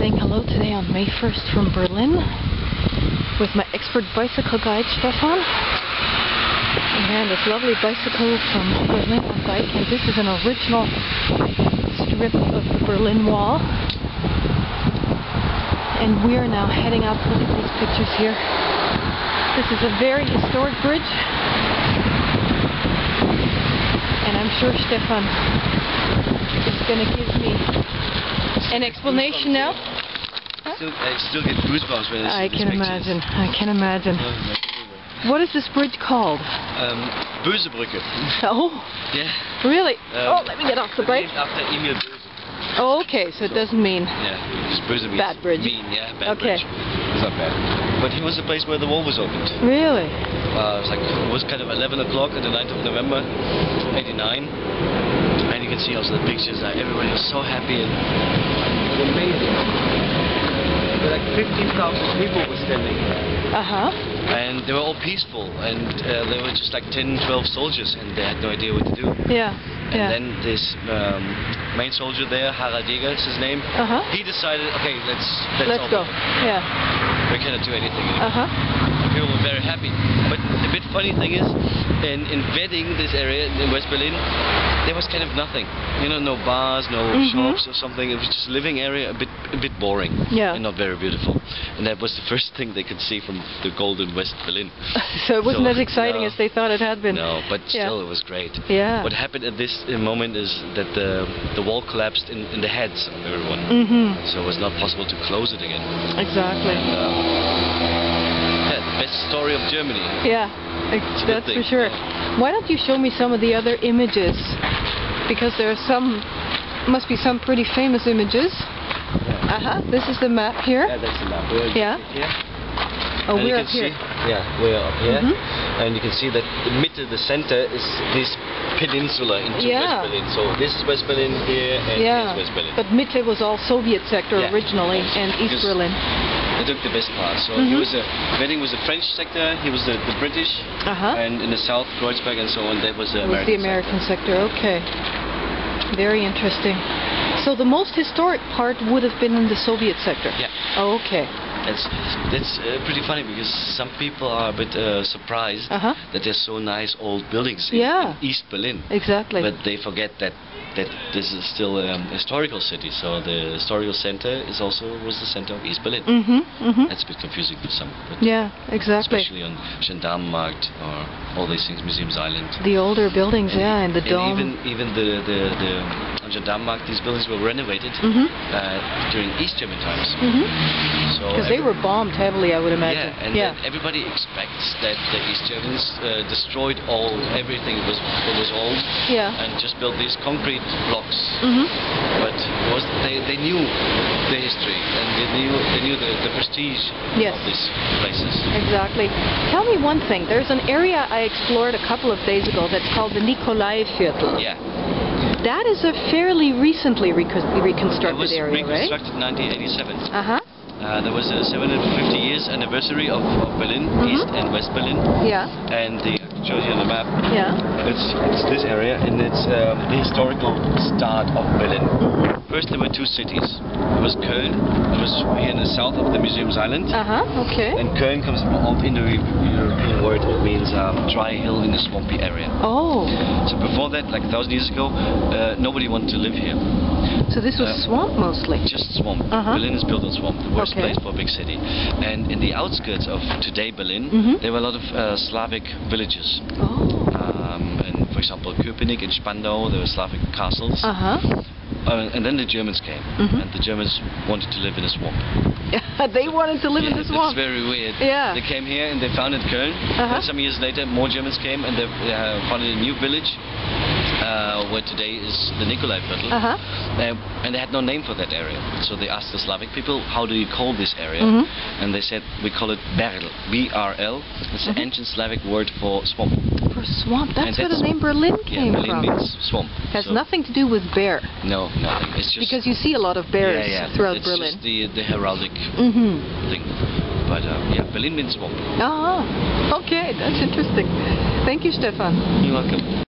saying hello today on May 1st from Berlin with my expert bicycle guide Stefan. And this lovely bicycle from Berlin on bike, and this is an original strip of the Berlin Wall. And we are now heading up. Look at these pictures here. This is a very historic bridge. And I'm sure Stefan is going to give me an explanation now. I still get goosebumps when I see these pictures. I can imagine. What is this bridge called? Böse Brücke. Oh? Yeah. Really? Let me get off the bike. Named after Emil Böse. Oh, okay, so it doesn't mean... Yeah, because Böse means bad bridge. Mean, yeah, bad okay. bridge. It's not bad. But he was the place where the wall was opened. Really? It was kind of 11 o'clock on the 9th of November, 89. And you can see also the pictures, everybody was so happy and it was amazing. There were like 15,000 people were standing there. Uh-huh. And they were all peaceful, and they were just like 10, 12 soldiers, and they had no idea what to do. Yeah. And then this main soldier there, Harald Jäger is his name, he decided, okay, let's go. Yeah. We cannot do anything anymore. People were very happy. But the bit funny thing is, in Wedding, this area in West Berlin, there was kind of nothing. You know, no bars, no shops or something. It was just a living area, a bit boring, and not very beautiful. And that was the first thing they could see from the golden West Berlin. So it wasn't as exciting as they thought it had been. No, but still it was great. Yeah. What happened at this moment is that the wall collapsed in the heads of everyone. So it was not possible to close it again. Exactly. The best story of Germany. Yeah, that's for sure. Why don't you show me some of the other images? Because there are must be some pretty famous images. This is the map here. Yeah, that's the map. Oh, we're up here. We're up here. And you can see that the center is this peninsula into West Berlin. So this is West Berlin here, and here's West Berlin. But Mitte was all Soviet sector originally, and East Berlin. They took the best part. So Wedding was the French sector, he was the British, and in the south, Kreuzberg and so on, that was the American sector. Okay. Very interesting. So the most historic part would have been in the Soviet sector? Yeah. Oh, okay. That's pretty funny, because some people are a bit surprised that there's so nice old buildings in East Berlin. Exactly. But they forget that this is still a historical city, so the historical center was the center of East Berlin. That's a bit confusing for some. But exactly. Especially on Gendarmenmarkt or all these things, Museums Island. The older buildings, and the dome. Even the on Gendarmenmarkt, these buildings were renovated during East German times. Because they were bombed heavily, I would imagine. Yeah, and then everybody expects that the East Germans destroyed everything that was old, and just built these concrete blocks. But they knew the history, and they knew the prestige of these places. Exactly. Tell me one thing. There's an area I explored a couple of days ago that's called the Nikolai-Viertel. Yeah. That is a fairly recently reconstructed area, right? It was reconstructed in 1987. There was a 750 years anniversary of Berlin, East and West Berlin. Yeah. And I show you on the map. Yeah. It's this area, and it's the historical start of Berlin. First there were two cities. It was Köln. It was here in the south of the Museums Island. Okay. And Köln comes from an Indo-European word. It means dry hill in a swampy area. Oh. So before that, like 1,000 years ago, nobody wanted to live here. So this was swamp mostly? Just swamp. Berlin is built on swamp, the worst place for a big city. And in the outskirts of today Berlin, there were a lot of Slavic villages. And for example, Köpenick and Spandau, there were Slavic castles. And then the Germans came, and the Germans wanted to live in a swamp. They wanted to live in the swamp? That's very weird. Yeah. They came here and they founded Köln, and some years later more Germans came and they founded a new village, where today is the Nikolai-Viertel, and they had no name for that area. So they asked the Slavic people, how do you call this area? And they said, we call it Berl, B-R-L. It's an ancient Slavic word for swamp. For swamp? That's where the name Berlin came from. Berlin means swamp. Has nothing to do with bear. No, nothing. It's just because you see a lot of bears throughout Berlin. It's just the heraldic thing. But Berlin means swamp. Okay, that's interesting. Thank you, Stefan. You're welcome.